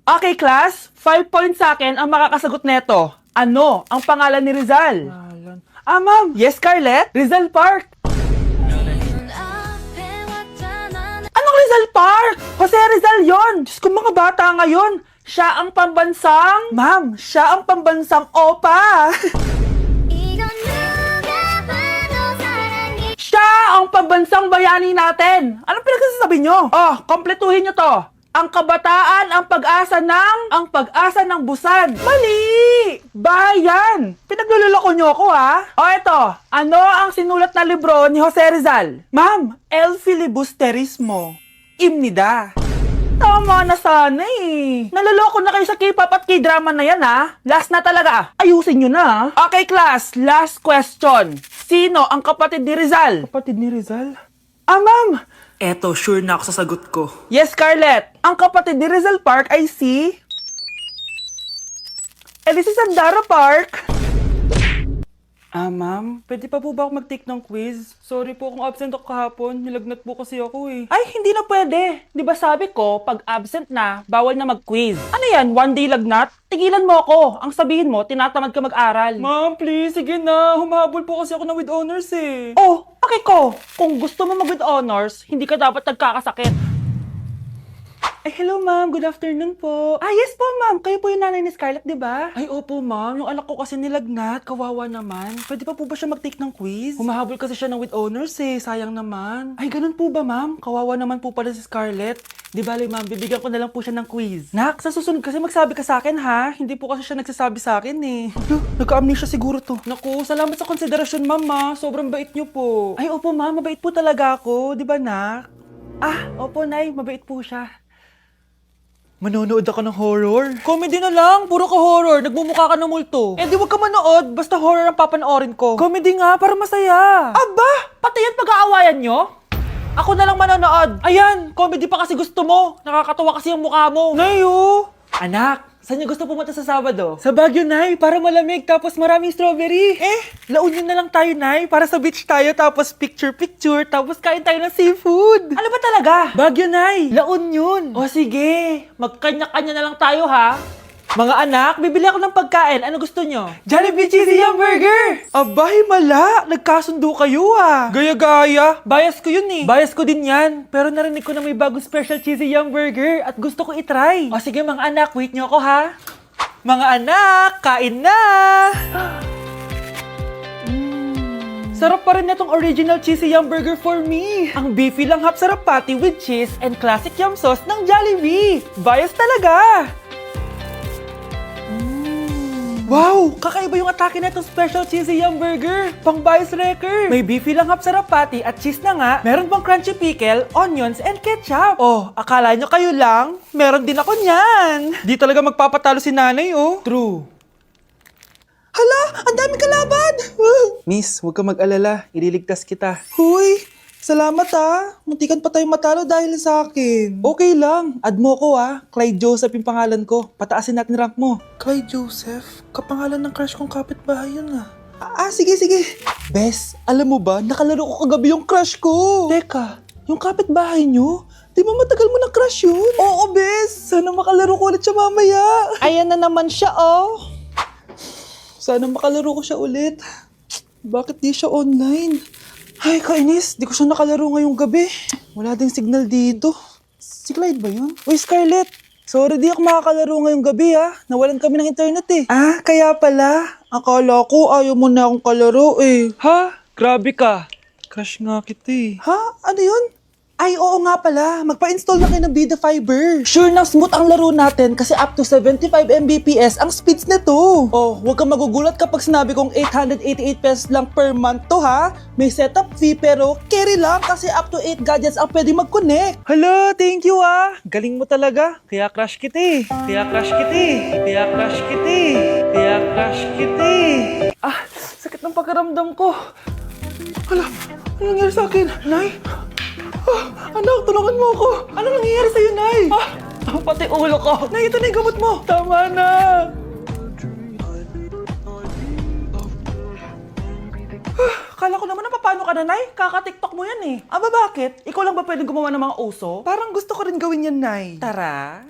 Okay, class. 5 points sa akin ang makakasagot neto. Ano ang pangalan ni Rizal? Ma'am. Yes, Scarlett? Rizal Park. Anong Rizal Park? Jose Rizal yon. Diyos ko, mga bata ngayon. Siya ang pambansang... Ma'am, siya ang pambansang opa. Siya ang pambansang bayani natin. Anong pinagsasabi nyo? Oh, kompletuhin nyo to. Ang kabataan, ang pag-asa ng busan. Mali! Bayan! Pinagluloko nyo ako, ha? O eto, ano ang sinulat na libro ni Jose Rizal? Ma'am, El Filibusterismo. Imnida. Tama na sana eh. Naloloko na kayo sa K-pop at K-drama na yan, ha? Last na talaga. Ayusin nyo na. Okay, class. Last question. Sino ang kapatid ni Rizal? Kapatid ni Rizal? Ma'am. Eto, sure na ako sa sagot ko. Yes, Scarlett. Ang kapatid ni Rizal Park ay si... si Sandara Park. Ma'am, pwede pa po ba ako mag-take ng quiz? Sorry po kung absent ako kahapon. Nilagnat po kasi ako eh. Ay, hindi na pwede. Di ba sabi ko, pag absent na, bawal na mag-quiz. Ano yan, one day lagnat? Tigilan mo ako. Ang sabihin mo, tinatamad ka mag-aral. Ma'am, please, sige na. Humahabol po kasi ako na with honors eh. Oh, okay ko. Kung gusto mo mag-with honors, hindi ka dapat nagkakasakit. Ay, hello ma'am. Good afternoon po. Yes po ma'am. Kayo po yung nanay ni Scarlett, di ba? Ay, opo ma'am. Yung anak ko kasi nilagnat. Kawawa naman. Pwede pa po ba siya mag-take ng quiz? Humahabol kasi siya ng with honors eh. Sayang naman. Ay, ganun po ba ma'am? Kawawa naman po pala si Scarlett. Di bale ma'am, bibigyan ko na lang po siya ng quiz. Nak, sa susunod kasi magsabi ka sa akin ha. Hindi po kasi siya nagsasabi sa akin eh. Nagka-amnesia siguro to. Naku, salamat sa konsiderasyon ma'am ha. Sobrang bait niyo po. Ay, opo ma'am. Mabait po talaga ako. Di ba nak? Opo nay. Mabait po siya. Manonood ako ng horror? Comedy na lang, puro ka horror, nagmumukha ka ng multo. Di wag ka manood, basta horror ang papanoorin ko. Comedy nga, para masaya. Aba, pati yan pag-aawayan nyo? Ako na lang manonood. Ayan, comedy pa kasi gusto mo. Nakakatawa kasi yung mukha mo. Nayo! Anak, saan niyo gusto pumunta sa Sabado? Sa Baguio, Nay, para malamig tapos maraming strawberry. La Union na lang tayo, Nay, para sa beach tayo tapos picture-picture tapos kain tayo ng seafood. Ano ba talaga? Baguio, Nay, La Union. O sige, magkanya-kanya na lang tayo ha. Mga anak, bibili ako ng pagkain. Ano gusto nyo? Jollibee Cheesy Yum Burger! Abay, mala! Nagkasundo kayo ah! Gaya-gaya! Bias ko yun eh! Bias ko din yan! Pero narinig ko na may bagong special Cheesy Yum Burger at gusto ko itry! O sige mga anak, wait nyo ako ha! Mga anak, kain na! Sarap pa rin itong original Cheesy Yum Burger for me! Ang beefy lang hap sarap patty with cheese and classic yum sauce ng Jollibee! Bias talaga! Wow! Kakaiba yung atake na itong special cheesy yum burger. Pang bias wrecker. May beefy lang hap sarap patty at cheese na nga. Meron pang crunchy pickle, onions, and ketchup. Oh, akala nyo kayo lang? Meron din ako niyan. Di talaga magpapatalo si nanay, oh. True. Hala! Ang dami kalaban! Miss, huwag ka mag-alala. Ililigtas kita. Huy! Salamat muntikan pa tayo matalo dahil sa akin. Okay lang. Add mo ko Clyde Joseph yung pangalan ko. Pataasin natin rank mo. Clyde Joseph? Kapangalan ng crush kong kapitbahay yun sige. Bes, alam mo ba, nakalaro ko kagabi yung crush ko. Teka, yung kapitbahay nyo? Di ba matagal mo na crush yun? Oo, Bes. Sana makalaro ko ulit siya mamaya. Ayan na naman siya, Sana makalaro ko siya ulit. Bakit di siya online? Ay, kainis. Di ko siya nakalaro ngayong gabi. Wala ding signal dito. Si Clyde ba yun? Uy, Scarlett. Sorry, di ako makakalaro ngayong gabi, Nawalan kami ng internet, kaya pala. Akala ko ayaw mo na akong kalaro, Ha? Grabe ka. Crush nga kita, Ha? Ano yun? Ay, oo nga pala. Magpa-install na kayo ng Vida Fiber. Sure na smooth ang laro natin kasi up to 75 Mbps ang speeds nito. Oh, huwag kang magugulat kapag sinabi kong 888 pesos lang per month to ha. May setup fee pero carry lang kasi up to 8 gadgets ang pwede mag-connect. Hala, thank you Galing mo talaga. Kaya crush kita sakit ng pakiramdam ko. Hala, ano nangyari sa akin? Nay? Anak, tulungan mo ako! Ano nangyayari sa'yo, Nay? Pati ulo ko! Nay, ito na yung gamot mo! Tama na! Kala ko naman na paano ka na, Nay? Kaka-tiktok mo yan bakit? Ikaw lang ba pwedeng gumawa ng mga uso? Parang gusto ko rin gawin yan, Nay. Tara!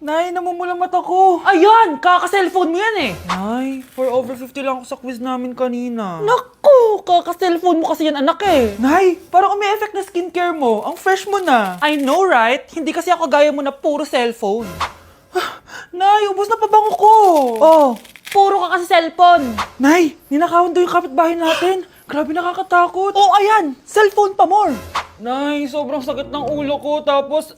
Nay, namumulang mata ko. Ayan! Kaka-cellphone mo yan eh. Nay, for over 50 lang ako sa quiz namin kanina. Naku! Kaka-cellphone mo kasi yan, anak eh. Nay, parang may effect na skincare mo. Ang fresh mo na. I know, right? Hindi kasi ako gaya mo na puro cellphone. Nay, ubos na pabango ko. Oh, puro ka kasi cellphone. Nay, ninakawan daw yung kapitbahay natin. Grabe nakakatakot. Oh, ayan! Cellphone pa more. Nay, sobrang sakit ng ulo ko. Tapos,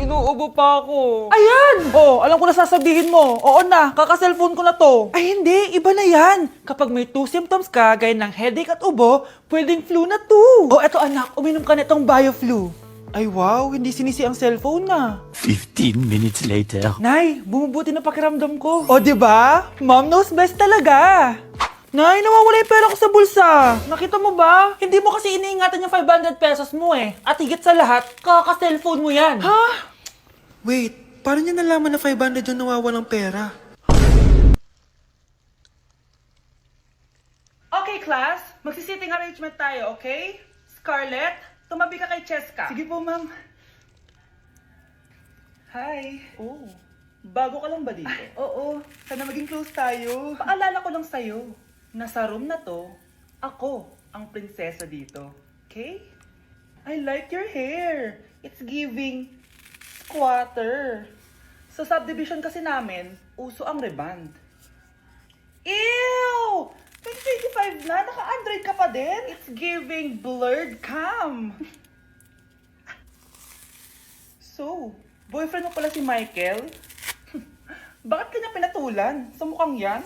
inuubo pa ako. Ayan! Oh, alam ko na sasabihin mo. Oo na, kaka-cellphone ko na to. Ay hindi, iba na yan. Kapag may 2 symptoms ka, gaya ng headache at ubo, pwedeng flu na to. Oh, eto anak, uminom ka nitong BioFlu. Ay wow, hindi sinisi ang cellphone na. 15 minutes later. Nay, bumubuti na pakiramdam ko. O, diba? Mom knows best talaga. Nay, nawawala yung pera ko sa bulsa. Nakita mo ba? Hindi mo kasi iniingatan yung 500 pesos mo eh. At higit sa lahat, kaka-cellphone mo yan. Ha? Wait, paano niya nalaman na 500 yung nawawalang pera? Okay, class. Magsisitting arrangement tayo, okay? Scarlett, tumabi ka kay Cheska. Sige po, ma'am. Hi. Oh, bago ka lang ba dito? Oo, sana maging close tayo. Paalala ko lang sa'yo, na sa room na to, ako ang prinsesa dito. Okay? I like your hair. It's giving squatter. Sa subdivision kasi namin, uso ang reband. Ew! 2025 na, naka-Android ka pa din? It's giving blurred cam. So, boyfriend mo pala si Michael? Bakit kanya pinatulan? Sa mukhang yan?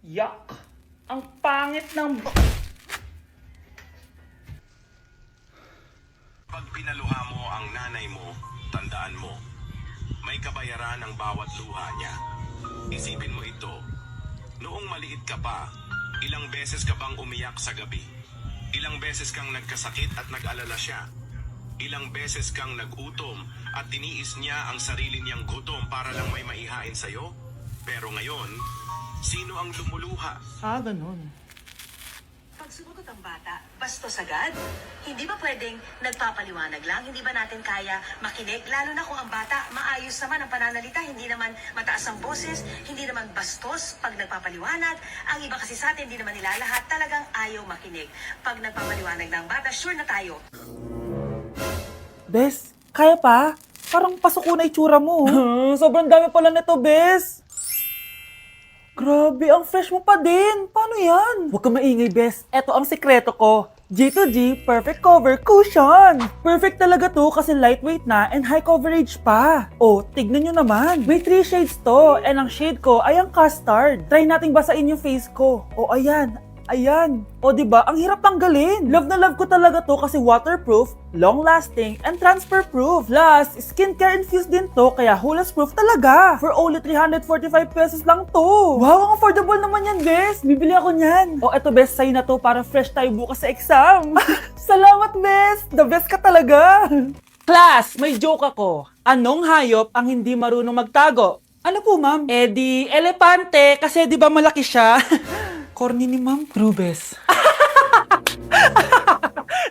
Yuck! Ang pangit ng... Pag pinaluha mo ang nanay mo, tandaan mo, may kabayaran ang bawat luha niya. Isipin mo ito, noong maliit ka pa, ilang beses ka bang umiyak sa gabi? Ilang beses kang nagkasakit at nag-alala siya? Ilang beses kang nagutom at tiniis niya ang sarili niyang gutom para lang may maihain sa'yo? Pero ngayon, sino ang lumuluha? Ah, ganun. Pag sumagot ang bata, bastos agad? Hindi ba pwedeng nagpapaliwanag lang? Hindi ba natin kaya makinig? Lalo na kung ang bata, maayos naman ang pananalita, hindi naman mataas ang boses, hindi naman bastos pag nagpapaliwanag. Ang iba kasi sa atin, hindi naman nila lahat talagang ayaw makinig. Pag nagpapaliwanag ng bata, sure na tayo. Bes, kaya pa? Parang pasok ko na itsura mo. Sobrang dami pala nito, Bes. Grabe, ang fresh mo pa din. Paano yan? Huwag ka maingay, Bes. Eto ang sekreto ko. G2G Perfect Cover Cushion. Perfect talaga to kasi lightweight na and high coverage pa. Oh, tignan nyo naman. May 3 shades to and ang shade ko ay ang custard. Try nating basain yung face ko. Oh, ayan. Ayan. O diba, ang hirap tanggalin. Love na love ko talaga to kasi waterproof, long-lasting, and transfer-proof. Plus, skincare infused din to kaya hulas-proof talaga. For only 345 pesos lang to. Wow, ang affordable naman yan, Bes. Bibili ako niyan. O eto, Bes, sa'yo na to para fresh tayo bukas sa exam. Salamat, Bes. The best ka talaga. Class, may joke ako. Anong hayop ang hindi marunong magtago? Ano po, ma'am? Eh di, elepante kasi di ba malaki siya? Corny ni Ma'am Rubes.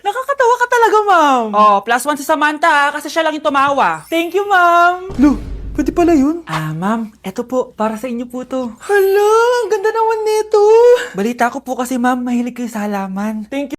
Nakakatawa ka talaga, ma'am. Oh, +1 si Samantha kasi siya lang yung tumawa. Thank you, ma'am. Lu, pwede pala yun? Ah, ma'am, eto po, para sa inyo po to. Hala, ang ganda naman nito. Balita ko po kasi, ma'am, mahilig kayo sa halaman. Thank you.